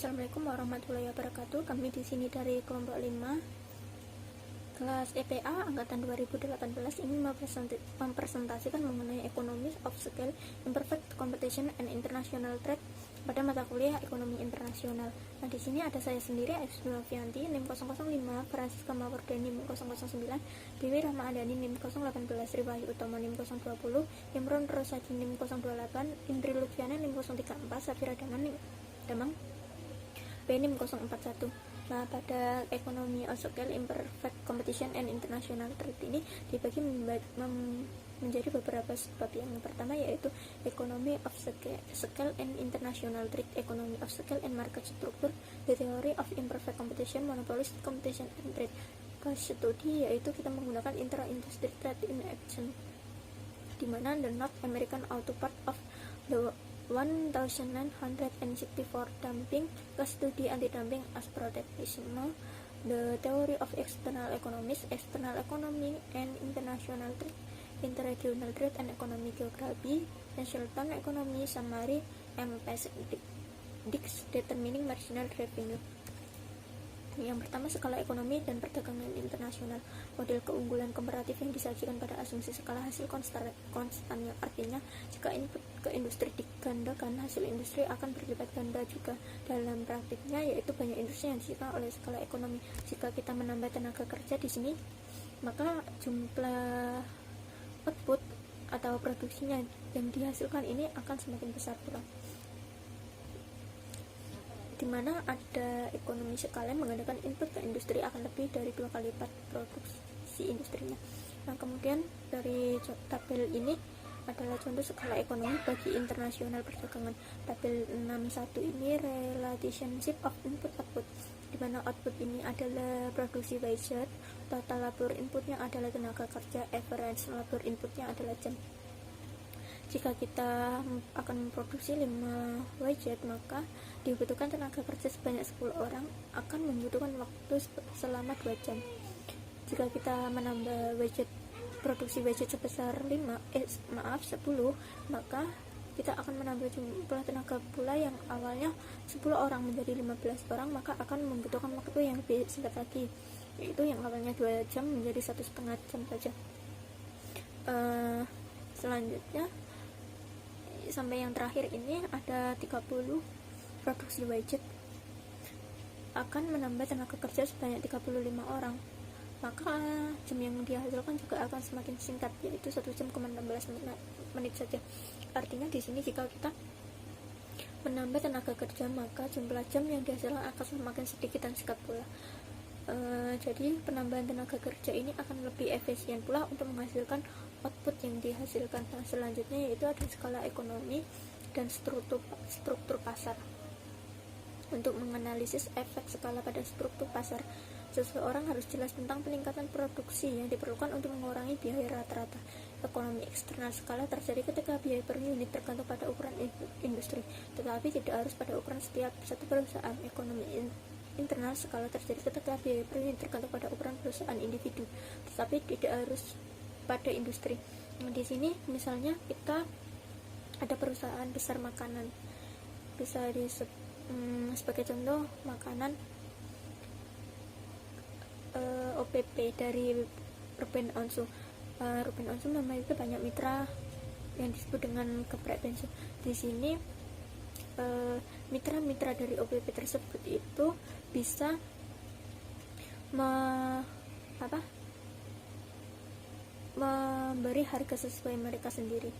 Assalamualaikum warahmatullahi wabarakatuh. Kami di sini dari kelompok 5 kelas EPA angkatan 2018 ingin mempresentasikan mengenai Economy of Scale, Imperfect Competition and International Trade pada mata kuliah Ekonomi Internasional. Nah, di sini ada saya sendiri, Aisy Novianti, NIM 005, Francisca Mawardani, NIM 009, Dewi Rahma Andani, NIM 018, Riwayu Utomo, NIM 020, Imron Rosadi, NIM 028, Indri Lutfiana, NIM 034, Safira Damang, PNIM 041. Nah, pada Economy of Scale, Imperfect Competition and International Trade ini dibagi menjadi beberapa sebab. Yang pertama yaitu Economy of Scale and International Trade, Economy of Scale and Market Structure, The Theory of Imperfect Competition, Monopolistic Competition and Trade. Case study yaitu kita menggunakan Intra-Industry Trade in Action, di mana the North American Auto Part of the 1964 dumping, case study anti-dumping as protectionism, the theory of external economies, external economy and international trade, interregional trade and economic geography, and Shelton economy summary, MPS Dix determining marginal revenue. Yang pertama, skala ekonomi dan perdagangan internasional. Model keunggulan komparatif yang disajikan pada asumsi skala hasil konstan, yang artinya jika input ke industri digandakan, hasil industri akan berlipat ganda juga dalam praktiknya, yaitu banyak industri yang disita oleh skala ekonomi. Jika kita menambah tenaga kerja di sini, maka jumlah output atau produksinya yang dihasilkan ini akan semakin besar pula, di mana ada ekonomi skala menggandakan input ke industri akan lebih dari 2 kali lipat produksi industrinya. Nah, kemudian dari tabel ini adalah contoh skala ekonomi bagi internasional perdagangan. Tabel 61 ini relationship of input output, di mana output ini adalah produksi wages, total labor inputnya adalah tenaga kerja, average labor inputnya adalah jam. Jika kita akan memproduksi 5 wages, maka dibutuhkan tenaga kerja sebanyak 10 orang akan membutuhkan waktu selama 2 jam. Jika kita menambah produksi wages sebesar 10, maka kita akan menambah jumlah tenaga pula yang awalnya 10 orang menjadi 15 orang, maka akan membutuhkan waktu yang lebih singkat lagi, yaitu yang awalnya 2 jam menjadi 1,5 jam saja. Selanjutnya sampai yang terakhir ini ada 30 produksi wages akan menambah tenaga kerja sebanyak 35 orang, maka jam yang dihasilkan juga akan semakin singkat, yaitu 1 jam 16 menit saja. Artinya di sini jika kita menambah tenaga kerja, maka jumlah jam yang dihasilkan akan semakin sedikit dan singkat pula. Jadi penambahan tenaga kerja ini akan lebih efisien pula untuk menghasilkan output yang dihasilkan. Nah, selanjutnya yaitu ada skala ekonomi dan struktur pasar. Untuk menganalisis efek skala pada struktur pasar, seseorang harus jelas tentang peningkatan produksi yang diperlukan untuk mengurangi biaya rata-rata. Ekonomi eksternal skala terjadi ketika biaya per unit tergantung pada ukuran industri, tetapi tidak harus pada ukuran setiap satu perusahaan. Ekonomi internal skala terjadi ketika biaya per unit tergantung pada ukuran perusahaan individu, tetapi tidak harus pada industri. Nah, di sini misalnya kita ada perusahaan besar makanan, bisa sebagai contoh makanan OPP dari Ruben Onsu. Ruben Onsu memiliki banyak mitra yang disebut dengan geprek bensu. Di sini mitra-mitra dari OPP tersebut itu bisa memberi harga sesuai mereka sendiri,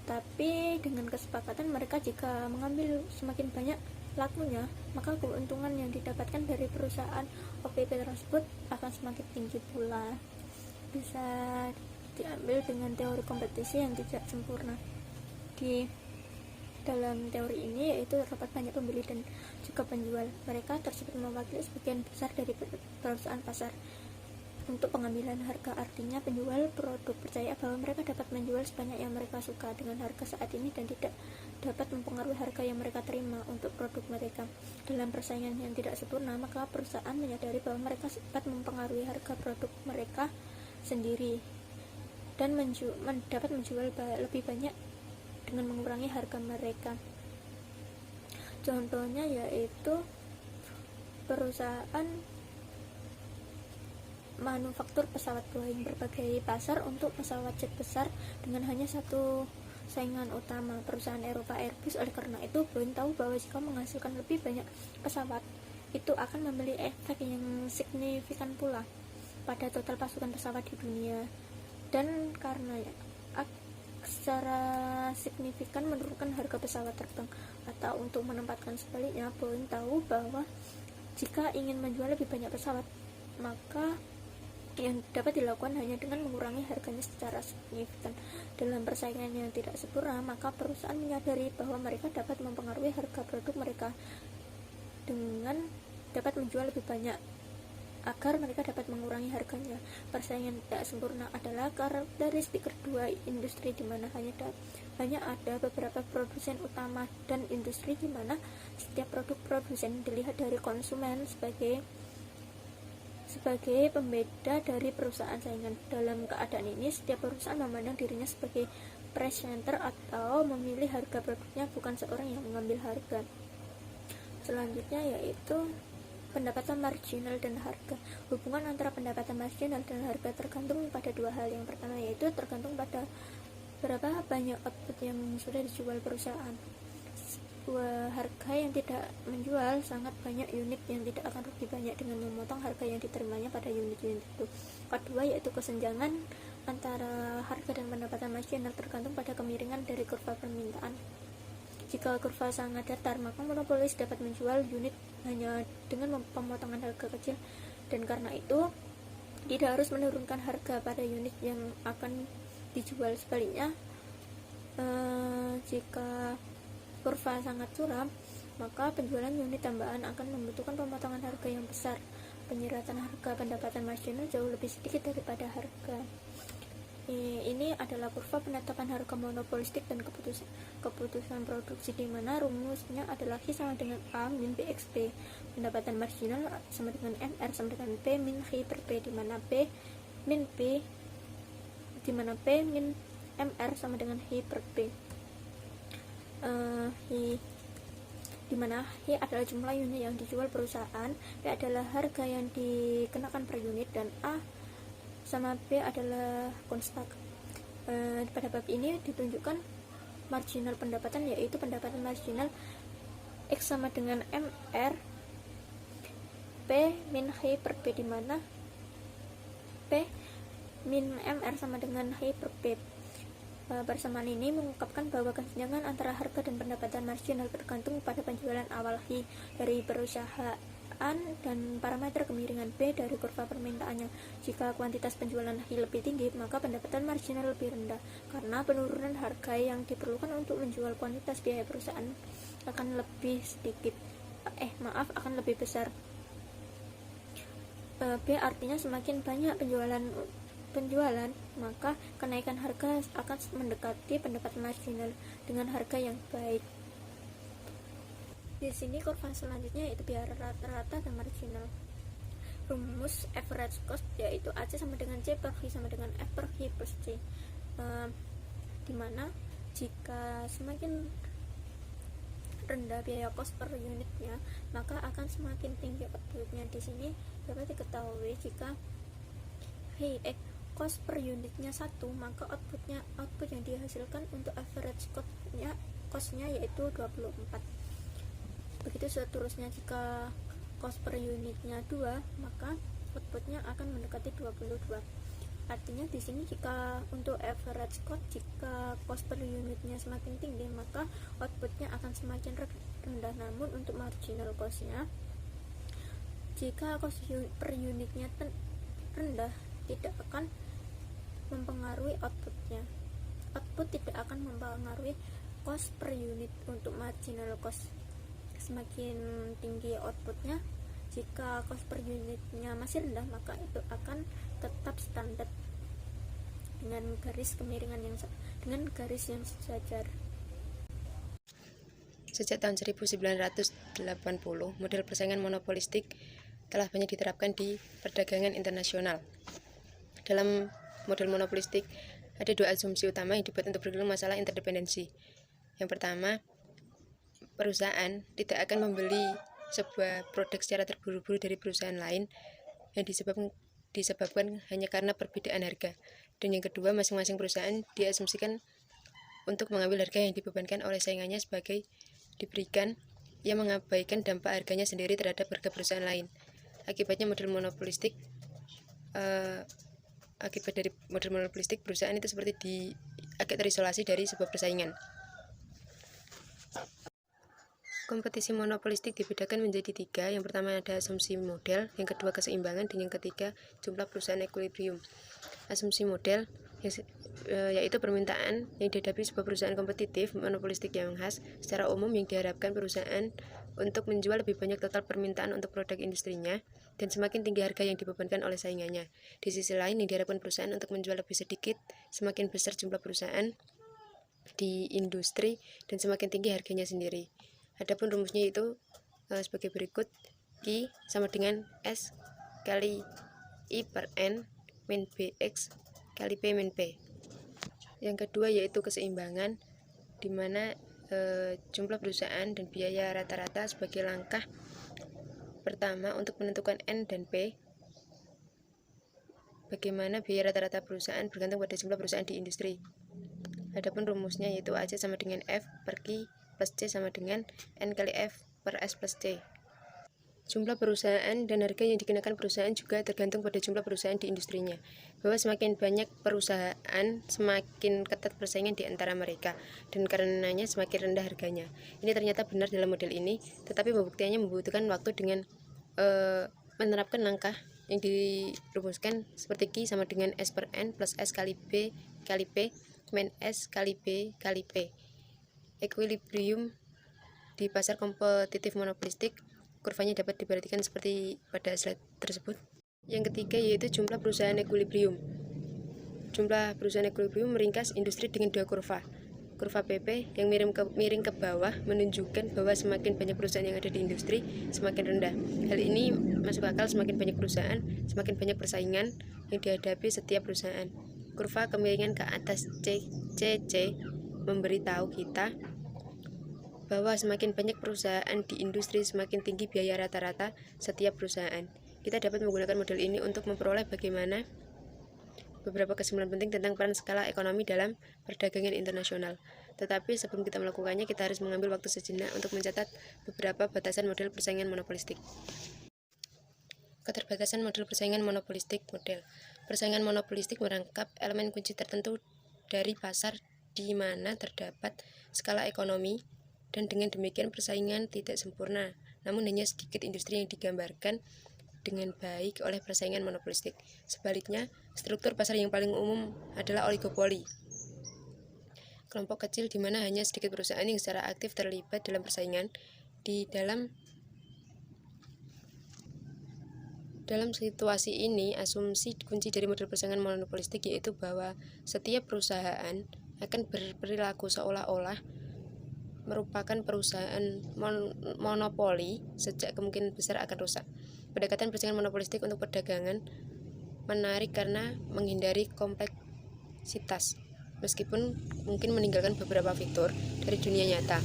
tapi dengan kesepakatan mereka jika mengambil semakin banyak lakunya, maka keuntungan yang didapatkan dari perusahaan OPP tersebut akan semakin tinggi pula. Bisa diambil dengan teori kompetisi yang tidak sempurna. Di dalam teori ini yaitu terdapat banyak pembeli dan juga penjual. Mereka tersebut mewakili sebagian besar dari perusahaan pasar untuk pengambilan harga. Artinya penjual produk percaya bahwa mereka dapat menjual sebanyak yang mereka suka dengan harga saat ini dan tidak dapat mempengaruhi harga yang mereka terima untuk produk mereka. Dalam persaingan yang tidak sempurna, maka perusahaan menyadari bahwa mereka dapat mempengaruhi harga produk mereka sendiri dan dapat menjual lebih banyak dengan mengurangi harga mereka. Contohnya yaitu perusahaan manufaktur pesawat Boeing berbagai pasar untuk pesawat jet besar dengan hanya satu saingan utama, perusahaan Eropa Airbus. Oleh karena itu, Boeing tahu bahwa jika menghasilkan lebih banyak pesawat, itu akan memberi efek yang signifikan pula pada total pasukan pesawat di dunia, dan karena secara signifikan menurunkan harga pesawat terbang. Atau untuk menempatkan sebaliknya, Boeing tahu bahwa jika ingin menjual lebih banyak pesawat, maka yang dapat dilakukan hanya dengan mengurangi harganya secara signifikan. Dalam persaingan yang tidak sempurna, maka perusahaan menyadari bahwa mereka dapat mempengaruhi harga produk mereka dengan dapat menjual lebih banyak agar mereka dapat mengurangi harganya. Persaingan tidak sempurna adalah karakteristik kedua industri di mana hanya ada beberapa produsen utama, dan industri di mana setiap produk produsen dilihat dari konsumen sebagai pembeda dari perusahaan saingan. Dalam keadaan ini, setiap perusahaan memandang dirinya sebagai price center atau memilih harga produknya, bukan seorang yang mengambil harga. Selanjutnya yaitu pendapatan marginal dan harga. Hubungan antara pendapatan marginal dan harga tergantung pada dua hal. Yang pertama yaitu tergantung pada berapa banyak output yang sudah dijual perusahaan. Harga yang tidak menjual sangat banyak unit yang tidak akan rugi banyak dengan memotong harga yang diterimanya pada unit-unit itu. Kedua yaitu kesenjangan antara harga dan pendapatan marginal tergantung pada kemiringan dari kurva permintaan. Jika kurva sangat datar, maka monopolis dapat menjual unit hanya dengan pemotongan harga kecil, dan karena itu tidak harus menurunkan harga pada unit yang akan dijual. Sebaliknya, jika kurva sangat curam, maka penjualan unit tambahan akan membutuhkan pemotongan harga yang besar. Penyeratan harga pendapatan marginal jauh lebih sedikit daripada harga. Ini adalah kurva penetapan harga monopolistik dan keputusan produksi, di mana rumusnya adalah H sama dengan A min BXP. Pendapatan marginal sama dengan MR sama dengan P min H per P, di mana P min MR sama dengan H per P. Di mana H adalah jumlah unit yang dijual perusahaan, P adalah harga yang dikenakan per unit, dan A sama B adalah konstan. Pada bab ini ditunjukkan marginal pendapatan, yaitu pendapatan marginal X sama dengan MR P min H per P, di mana P min MR sama dengan H per P. Persamaan ini mengungkapkan bahwa kesenjangan antara harga dan pendapatan marginal tergantung pada penjualan awal H dari perusahaan dan parameter kemiringan B dari kurva permintaannya. Jika kuantitas penjualan H lebih tinggi, maka pendapatan marginal lebih rendah, karena penurunan harga yang diperlukan untuk menjual kuantitas biaya perusahaan akan lebih besar. B artinya semakin banyak penjualan, maka kenaikan harga akan mendekati pendapatan marginal dengan harga yang baik. Di sini kurva selanjutnya yaitu biaya rata-rata dan marginal. Rumus average cost yaitu AC sama dengan C per H sama dengan F per H plus C, dimana jika semakin rendah biaya cost per unitnya, maka akan semakin tinggi outputnya. Di sini dapat diketahui jika cost per unitnya 1, maka output yang dihasilkan untuk average costnya yaitu 24. Begitu seterusnya, jika cost per unitnya 2, maka outputnya akan mendekati 22. Artinya di sini jika untuk average cost, jika cost per unitnya semakin tinggi, maka outputnya akan semakin rendah. Namun untuk marginal costnya, jika cost per unitnya rendah, tidak akan mempengaruhi outputnya. Output tidak akan mempengaruhi cost per unit. Untuk marginal cost, semakin tinggi outputnya, jika cost per unitnya masih rendah, maka itu akan tetap standar dengan garis yang sejajar. Sejak tahun 1980, model persaingan monopolistik telah banyak diterapkan di perdagangan internasional. Dalam model monopolistik ada dua asumsi utama yang dibuat untuk bergerak masalah interdependensi. Yang pertama, perusahaan tidak akan membeli sebuah produk secara terburu-buru dari perusahaan lain yang disebabkan hanya karena perbedaan harga. Dan yang kedua, masing-masing perusahaan diasumsikan untuk mengambil harga yang dibebankan oleh saingannya sebagai diberikan, yang mengabaikan dampak harganya sendiri terhadap harga perusahaan lain. Akibat dari model monopolistik, perusahaan itu seperti agak terisolasi dari sebuah persaingan. Kompetisi monopolistik dibedakan menjadi 3. Yang pertama ada asumsi model, yang kedua keseimbangan, dan yang ketiga jumlah perusahaan equilibrium. Asumsi model yaitu permintaan yang dihadapi sebuah perusahaan kompetitif monopolistik yang khas. Secara umum yang diharapkan perusahaan untuk menjual lebih banyak total permintaan untuk produk industrinya, dan semakin tinggi harga yang dibebankan oleh saingannya. Di sisi lain, yang diharapkan perusahaan untuk menjual lebih sedikit, semakin besar jumlah perusahaan di industri dan semakin tinggi harganya sendiri. Adapun rumusnya itu sebagai berikut: I sama dengan S kali I per N min BX kali P min P. Yang kedua yaitu keseimbangan, di mana jumlah perusahaan dan biaya rata-rata sebagai langkah pertama untuk menentukan N dan P. Bagaimana biaya rata-rata perusahaan bergantung pada jumlah perusahaan di industri. Adapun rumusnya yaitu AC sama dengan F per Q plus C sama dengan N kali F per S plus C. Jumlah perusahaan dan harga yang dikenakan perusahaan juga tergantung pada jumlah perusahaan di industrinya. Bahwa semakin banyak perusahaan, semakin ketat persaingan di antara mereka, dan karenanya semakin rendah harganya. Ini ternyata benar dalam model ini, tetapi pembuktiannya membutuhkan waktu dengan menerapkan langkah yang dirumuskan seperti Q sama dengan S per N plus S kali B kali P min S kali B kali P. Equilibrium di pasar kompetitif monopolistik, kurvanya dapat diperhatikan seperti pada slide tersebut. Yang ketiga yaitu jumlah perusahaan equilibrium. Jumlah perusahaan equilibrium meringkas industri dengan 2 kurva. Kurva PP yang miring ke bawah menunjukkan bahwa semakin banyak perusahaan yang ada di industri, semakin rendah. Hal ini masuk akal, semakin banyak perusahaan, semakin banyak persaingan yang dihadapi setiap perusahaan. Kurva kemiringan ke atas CC memberitahu kita bahwa semakin banyak perusahaan di industri, semakin tinggi biaya rata-rata setiap perusahaan. Kita dapat menggunakan model ini untuk memperoleh bagaimana beberapa kesimpulan penting tentang peran skala ekonomi dalam perdagangan internasional. Tetapi sebelum kita melakukannya, kita harus mengambil waktu sejenak untuk mencatat beberapa batasan model persaingan monopolistik. Keterbatasan model persaingan monopolistik. Model persaingan monopolistik merangkap elemen kunci tertentu dari pasar di mana terdapat skala ekonomi, dan dengan demikian persaingan tidak sempurna, namun hanya sedikit industri yang digambarkan dengan baik oleh persaingan monopolistik. Sebaliknya, struktur pasar yang paling umum adalah oligopoli, kelompok kecil di mana hanya sedikit perusahaan yang secara aktif terlibat dalam persaingan. Dalam situasi ini, asumsi kunci dari model persaingan monopolistik yaitu bahwa setiap perusahaan akan berperilaku seolah-olah merupakan perusahaan monopoli sejak kemungkinan besar akan rusak. Pendekatan persaingan monopolistik untuk perdagangan menarik karena menghindari kompleksitas, meskipun mungkin meninggalkan beberapa fitur dari dunia nyata.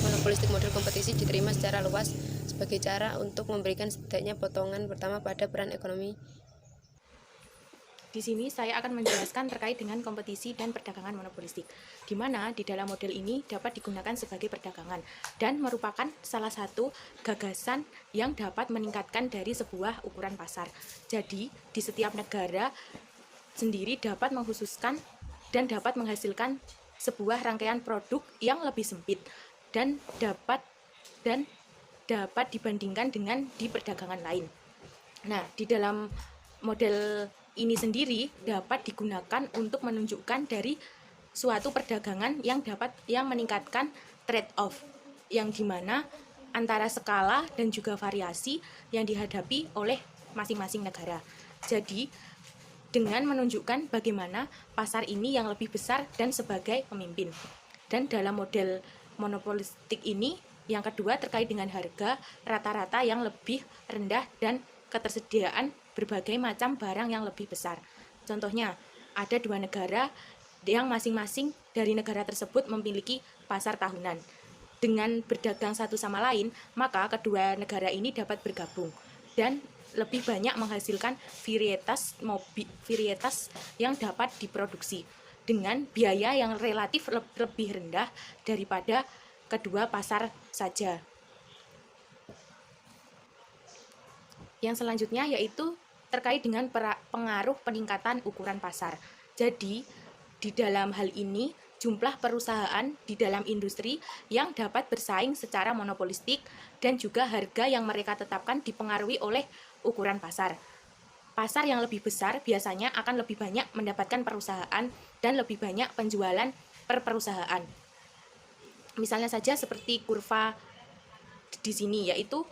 Monopolistik model kompetisi diterima secara luas sebagai cara untuk memberikan setidaknya potongan pertama pada peran ekonomi. Di sini saya akan menjelaskan terkait dengan kompetisi dan perdagangan monopolistik, di mana di dalam model ini dapat digunakan sebagai perdagangan dan merupakan salah satu gagasan yang dapat meningkatkan dari sebuah ukuran pasar. Jadi, di setiap negara sendiri dapat mengkhususkan dan dapat menghasilkan sebuah rangkaian produk yang lebih sempit dan dapat dibandingkan dengan di perdagangan lain. Nah, di dalam model ini sendiri dapat digunakan untuk menunjukkan dari suatu perdagangan yang meningkatkan trade-off, yang dimana antara skala dan juga variasi yang dihadapi oleh masing-masing negara. Jadi, dengan menunjukkan bagaimana pasar ini yang lebih besar dan sebagai pemimpin. Dan dalam model monopolistik ini, yang kedua terkait dengan harga rata-rata yang lebih rendah dan ketersediaan berbagai macam barang yang lebih besar. Contohnya, ada 2 negara yang masing-masing dari negara tersebut memiliki pasar tahunan. dengan berdagang satu sama lain, maka kedua negara ini dapat bergabung dan lebih banyak menghasilkan varietas yang dapat diproduksi dengan biaya yang relatif lebih rendah daripada kedua pasar saja. Yang selanjutnya yaitu terkait dengan pengaruh peningkatan ukuran pasar. Jadi, di dalam hal ini, jumlah perusahaan di dalam industri yang dapat bersaing secara monopolistik dan juga harga yang mereka tetapkan dipengaruhi oleh ukuran pasar. Pasar yang lebih besar biasanya akan lebih banyak mendapatkan perusahaan dan lebih banyak penjualan per perusahaan. Misalnya saja seperti kurva di sini, yaitu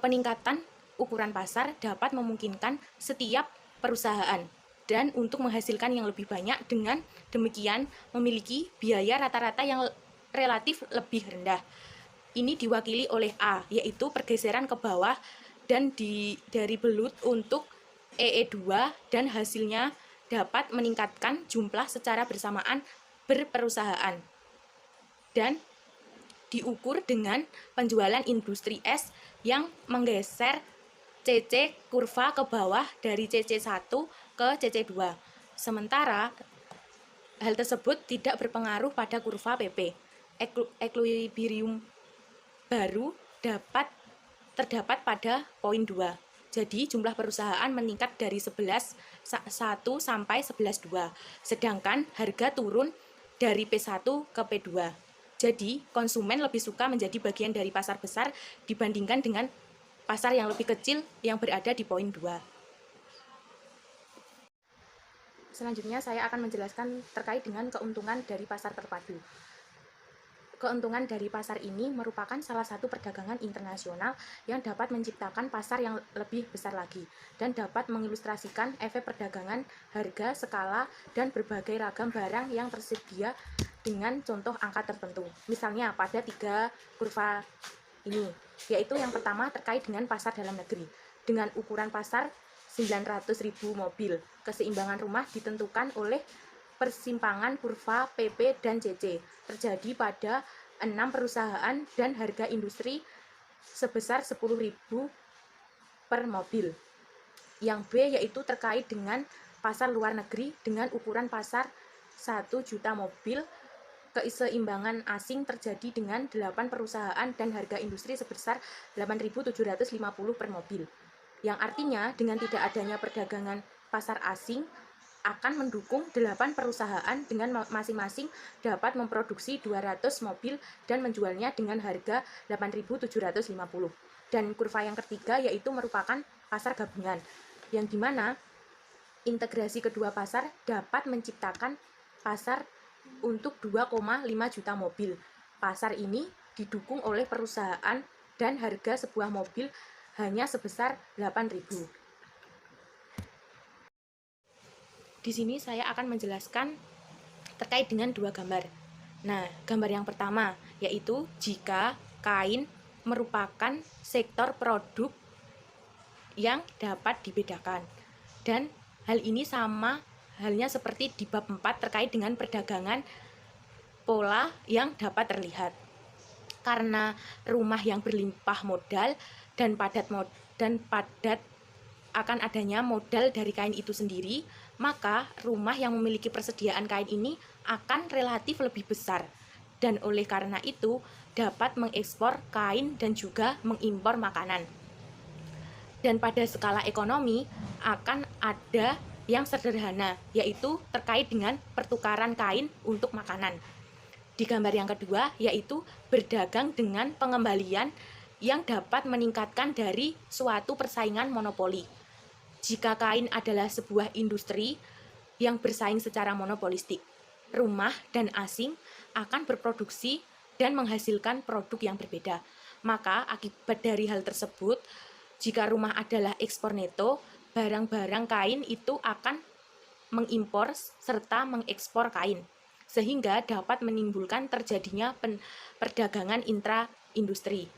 peningkatan ukuran pasar dapat memungkinkan setiap perusahaan dan untuk menghasilkan yang lebih banyak, dengan demikian memiliki biaya rata-rata yang relatif lebih rendah. Ini diwakili oleh A, yaitu pergeseran ke bawah dan dari belut untuk EE2 dan hasilnya dapat meningkatkan jumlah secara bersamaan berperusahaan. Dan diukur dengan penjualan industri S yang menggeser CC kurva ke bawah dari CC1 ke CC2. Sementara hal tersebut tidak berpengaruh pada kurva PP. Equilibrium baru terdapat pada poin 2. Jadi jumlah perusahaan meningkat dari 11.1 sampai 11.2. Sedangkan harga turun dari P1 ke P2. Jadi konsumen lebih suka menjadi bagian dari pasar besar dibandingkan dengan pasar yang lebih kecil yang berada di poin 2. Selanjutnya saya akan menjelaskan terkait dengan keuntungan dari pasar terpadu. Keuntungan dari pasar ini merupakan salah satu perdagangan internasional yang dapat menciptakan pasar yang lebih besar lagi dan dapat mengilustrasikan efek perdagangan, harga, skala, dan berbagai ragam barang yang tersedia dengan contoh angka tertentu. Misalnya pada 3 kurva ini, yaitu yang pertama terkait dengan pasar dalam negeri. Dengan ukuran pasar 900.000 mobil, keseimbangan rumah ditentukan oleh persimpangan kurva PP dan CC terjadi pada 6 perusahaan dan harga industri sebesar 10.000 per mobil. Yang B yaitu terkait dengan pasar luar negeri dengan ukuran pasar 1 juta mobil, keseimbangan asing terjadi dengan 8 perusahaan dan harga industri sebesar 8.750 per mobil. Yang artinya dengan tidak adanya perdagangan pasar asing akan mendukung 8 perusahaan dengan masing-masing dapat memproduksi 200 mobil dan menjualnya dengan harga 8.750. Dan kurva yang ketiga yaitu merupakan pasar gabungan, yang dimana integrasi kedua pasar dapat menciptakan pasar untuk 2,5 juta mobil. Pasar ini didukung oleh perusahaan dan harga sebuah mobil hanya sebesar 8.000. Di sini saya akan menjelaskan terkait dengan 2 gambar. Nah, gambar yang pertama yaitu jika kain merupakan sektor produk yang dapat dibedakan. Dan hal ini sama halnya seperti di bab 4 terkait dengan perdagangan pola yang dapat terlihat. Karena rumah yang berlimpah modal dan padat akan adanya modal dari kain itu sendiri, maka rumah yang memiliki persediaan kain ini akan relatif lebih besar. Dan oleh karena itu dapat mengekspor kain dan juga mengimpor makanan. Dan pada skala ekonomi akan ada yang sederhana, yaitu terkait dengan pertukaran kain untuk makanan. Di gambar yang kedua, yaitu berdagang dengan pengembalian yang dapat meningkatkan dari suatu persaingan monopoli. Jika kain adalah sebuah industri yang bersaing secara monopolistik, rumah dan asing akan berproduksi dan menghasilkan produk yang berbeda. Maka akibat dari hal tersebut, jika rumah adalah ekspor neto, barang-barang kain itu akan mengimpor serta mengekspor kain, sehingga dapat menimbulkan terjadinya perdagangan intra-industri.